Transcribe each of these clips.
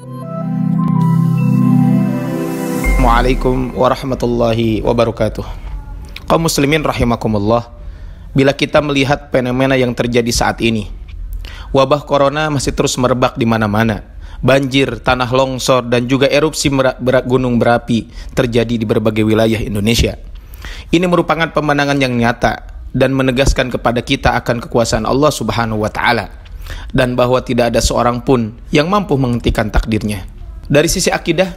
Assalamualaikum warahmatullahi wabarakatuh. Kaum muslimin rahimakumullah, bila kita melihat fenomena yang terjadi saat ini, wabah corona masih terus merebak di mana-mana. Banjir, tanah longsor, dan juga erupsi gunung berapi terjadi di berbagai wilayah Indonesia. Ini merupakan pemandangan yang nyata dan menegaskan kepada kita akan kekuasaan Allah Subhanahu wa Ta'ala, dan bahwa tidak ada seorang pun yang mampu menghentikan takdirnya. Dari sisi akidah,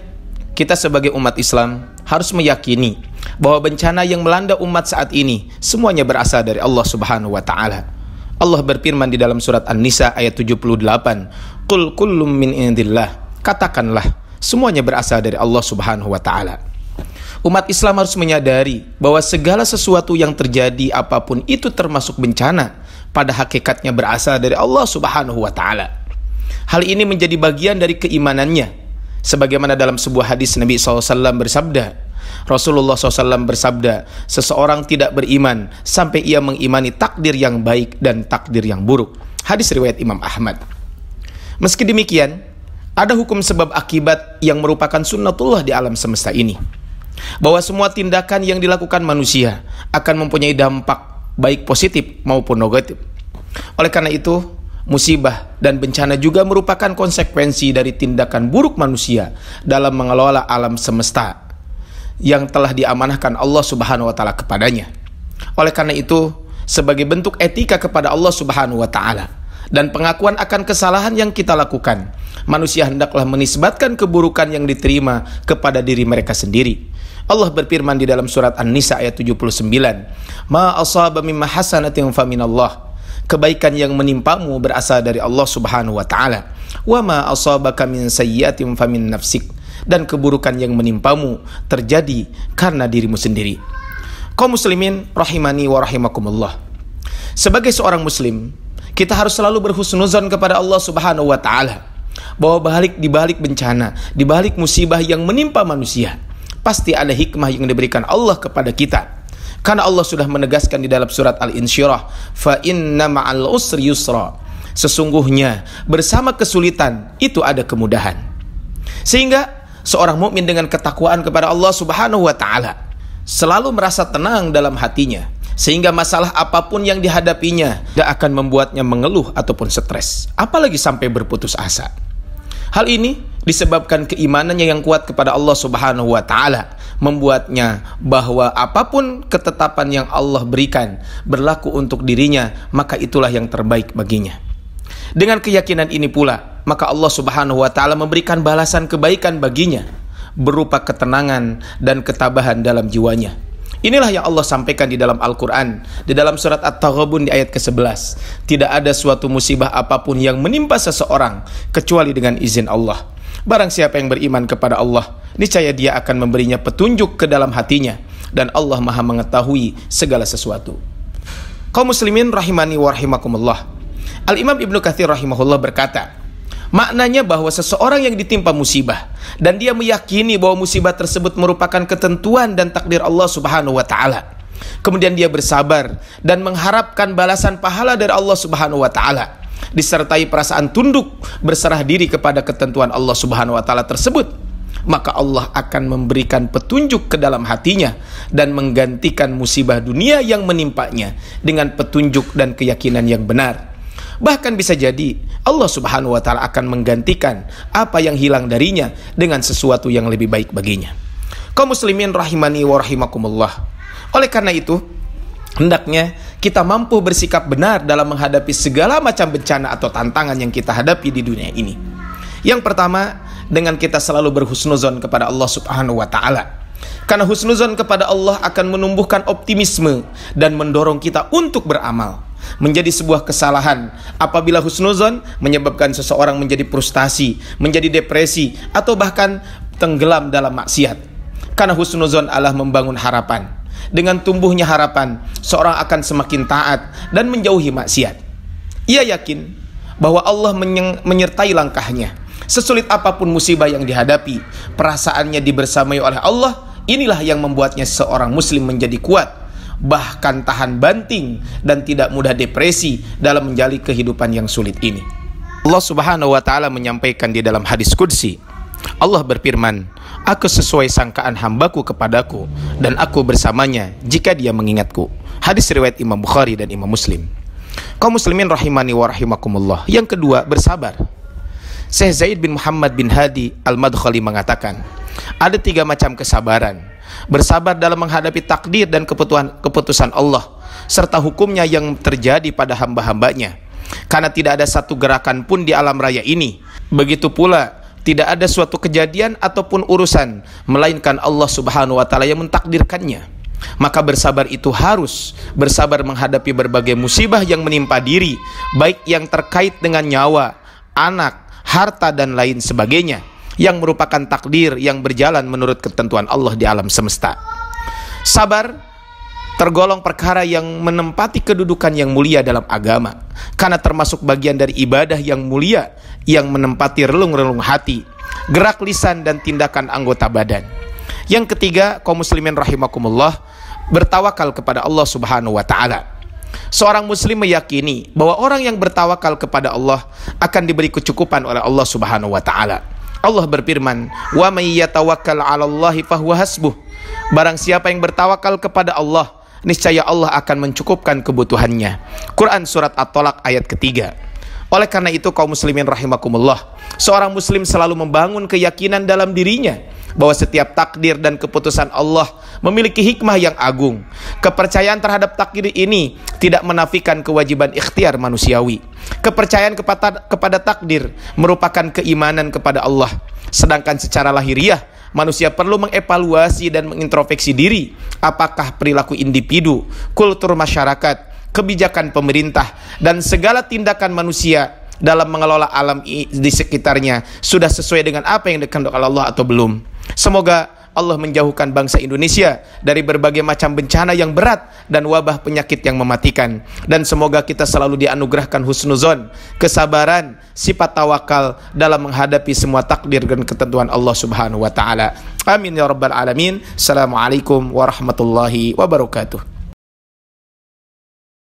kita sebagai umat Islam harus meyakini bahwa bencana yang melanda umat saat ini semuanya berasal dari Allah Subhanahu wa Ta'ala. Allah berfirman di dalam surat An-Nisa ayat 78, "Qul kullum min indillah." Katakanlah, semuanya berasal dari Allah Subhanahu wa Ta'ala. Umat Islam harus menyadari bahwa segala sesuatu yang terjadi apapun itu termasuk bencana, pada hakikatnya berasal dari Allah Subhanahu wa Ta'ala. Hal ini menjadi bagian dari keimanannya. Sebagaimana dalam sebuah hadis Nabi SAW bersabda, Rasulullah SAW bersabda, seseorang tidak beriman sampai ia mengimani takdir yang baik dan takdir yang buruk. Hadis riwayat Imam Ahmad. Meski demikian, ada hukum sebab akibat yang merupakan sunnatullah di alam semesta ini, bahwa semua tindakan yang dilakukan manusia akan mempunyai dampak baik positif maupun negatif. Oleh karena itu, musibah dan bencana juga merupakan konsekuensi dari tindakan buruk manusia dalam mengelola alam semesta yang telah diamanahkan Allah Subhanahu wa Ta'ala kepadanya. Oleh karena itu, sebagai bentuk etika kepada Allah Subhanahu wa Ta'ala dan pengakuan akan kesalahan yang kita lakukan, manusia hendaklah menisbatkan keburukan yang diterima kepada diri mereka sendiri. Allah berfirman di dalam surat An-Nisa ayat 79, "Ma asaba mimma hasanatin fa minallah." Kebaikan yang menimpamu berasal dari Allah Subhanahu wa Ta'ala. "Wa ma asabaka min sayyi'atin fa min nafsik." Dan keburukan yang menimpamu terjadi karena dirimu sendiri. Kaum muslimin rahimani wa rahimakumullah. Sebagai seorang muslim, kita harus selalu berhusnuzon kepada Allah Subhanahu wa Ta'ala, bahwa di balik bencana, di balik musibah yang menimpa manusia, pasti ada hikmah yang diberikan Allah kepada kita. Karena Allah sudah menegaskan di dalam surat Al-Insyirah, "Fa inna ma'al usri yusra." Sesungguhnya bersama kesulitan itu ada kemudahan. Sehingga seorang mukmin dengan ketakwaan kepada Allah Subhanahu wa Ta'ala selalu merasa tenang dalam hatinya, sehingga masalah apapun yang dihadapinya tidak akan membuatnya mengeluh ataupun stres, apalagi sampai berputus asa. Hal ini disebabkan keimanannya yang kuat kepada Allah Subhanahu wa Ta'ala, membuatnya bahwa apapun ketetapan yang Allah berikan berlaku untuk dirinya, maka itulah yang terbaik baginya. Dengan keyakinan ini pula, maka Allah Subhanahu wa Ta'ala memberikan balasan kebaikan baginya berupa ketenangan dan ketabahan dalam jiwanya. Inilah yang Allah sampaikan di dalam Al-Quran, di dalam surat At-Taghabun di ayat ke-11. Tidak ada suatu musibah apapun yang menimpa seseorang kecuali dengan izin Allah. Barang siapa yang beriman kepada Allah, niscaya dia akan memberinya petunjuk ke dalam hatinya, dan Allah Maha mengetahui segala sesuatu. Kaum muslimin rahimani wa rahimakumullah. Al-Imam Ibnu Katsir rahimahullah berkata, maknanya bahwa seseorang yang ditimpa musibah dan dia meyakini bahwa musibah tersebut merupakan ketentuan dan takdir Allah Subhanahu wa Ta'ala, kemudian dia bersabar dan mengharapkan balasan pahala dari Allah Subhanahu wa Ta'ala, disertai perasaan tunduk berserah diri kepada ketentuan Allah Subhanahu wa Ta'ala tersebut, maka Allah akan memberikan petunjuk ke dalam hatinya dan menggantikan musibah dunia yang menimpanya dengan petunjuk dan keyakinan yang benar. Bahkan bisa jadi Allah Subhanahu wa Ta'ala akan menggantikan apa yang hilang darinya dengan sesuatu yang lebih baik baginya. Kaum muslimin rahimani wa rahimakumullah. Oleh karena itu, hendaknya kita mampu bersikap benar dalam menghadapi segala macam bencana atau tantangan yang kita hadapi di dunia ini. Yang pertama, dengan kita selalu berhusnuzon kepada Allah Subhanahu wa Ta'ala. Karena husnuzon kepada Allah akan menumbuhkan optimisme dan mendorong kita untuk beramal. Menjadi sebuah kesalahan apabila husnuzon menyebabkan seseorang menjadi frustasi, menjadi depresi, atau bahkan tenggelam dalam maksiat. Karena husnuzon adalah membangun harapan. Dengan tumbuhnya harapan, seorang akan semakin taat dan menjauhi maksiat. Ia yakin bahwa Allah menyertai langkahnya. Sesulit apapun musibah yang dihadapi, perasaannya dibersamai oleh Allah. Inilah yang membuatnya seorang muslim menjadi kuat, bahkan tahan banting dan tidak mudah depresi dalam menjalani kehidupan yang sulit ini. Allah Subhanahu wa taala menyampaikan di dalam hadis qudsi, Allah berfirman, "Aku sesuai sangkaan hambaku kepadaku dan aku bersamanya jika dia mengingatku." Hadis riwayat Imam Bukhari dan Imam Muslim. Kaum muslimin rahimani wa rahimakumullah. Yang kedua, bersabar. Syekh Zaid bin Muhammad bin Hadi Al-Madkhali mengatakan, ada 3 macam kesabaran. Bersabar dalam menghadapi takdir dan keputusan Allah serta hukumnya yang terjadi pada hamba-hambanya. Karena tidak ada satu gerakan pun di alam raya ini, begitu pula tidak ada suatu kejadian ataupun urusan melainkan Allah Subhanahu wa taala yang mentakdirkannya. Maka bersabar itu harus bersabar menghadapi berbagai musibah yang menimpa diri, baik yang terkait dengan nyawa, anak, harta dan lain sebagainya, yang merupakan takdir yang berjalan menurut ketentuan Allah di alam semesta. Sabar tergolong perkara yang menempati kedudukan yang mulia dalam agama, karena termasuk bagian dari ibadah yang mulia yang menempati relung-relung hati, gerak lisan dan tindakan anggota badan. Yang ketiga, kaum muslimin rahimakumullah, bertawakal kepada Allah Subhanahu wa taala. Seorang muslim meyakini bahwa orang yang bertawakal kepada Allah akan diberi kecukupan oleh Allah Subhanahu wa taala. Allah berfirman, "Wa may yatawakkal 'alallahi fahuwa hasbuh." Barang siapa yang bertawakal kepada Allah, niscaya Allah akan mencukupkan kebutuhannya. Quran surat At-Tolak ayat ketiga. Oleh karena itu kaum muslimin rahimakumullah, seorang muslim selalu membangun keyakinan dalam dirinya bahwa setiap takdir dan keputusan Allah memiliki hikmah yang agung. Kepercayaan terhadap takdir ini tidak menafikan kewajiban ikhtiar manusiawi. Kepercayaan kepada takdir merupakan keimanan kepada Allah. Sedangkan secara lahiriah, manusia perlu mengevaluasi dan mengintrospeksi diri. Apakah perilaku individu, kultur masyarakat, kebijakan pemerintah, dan segala tindakan manusia dalam mengelola alam di sekitarnya sudah sesuai dengan apa yang dikehendaki Allah atau belum. Semoga Allah menjauhkan bangsa Indonesia dari berbagai macam bencana yang berat dan wabah penyakit yang mematikan. Dan semoga kita selalu dianugerahkan husnuzon, kesabaran, sifat tawakal dalam menghadapi semua takdir dan ketentuan Allah Subhanahu wa taala. Amin ya rabbal alamin. Assalamualaikum warahmatullahi wabarakatuh.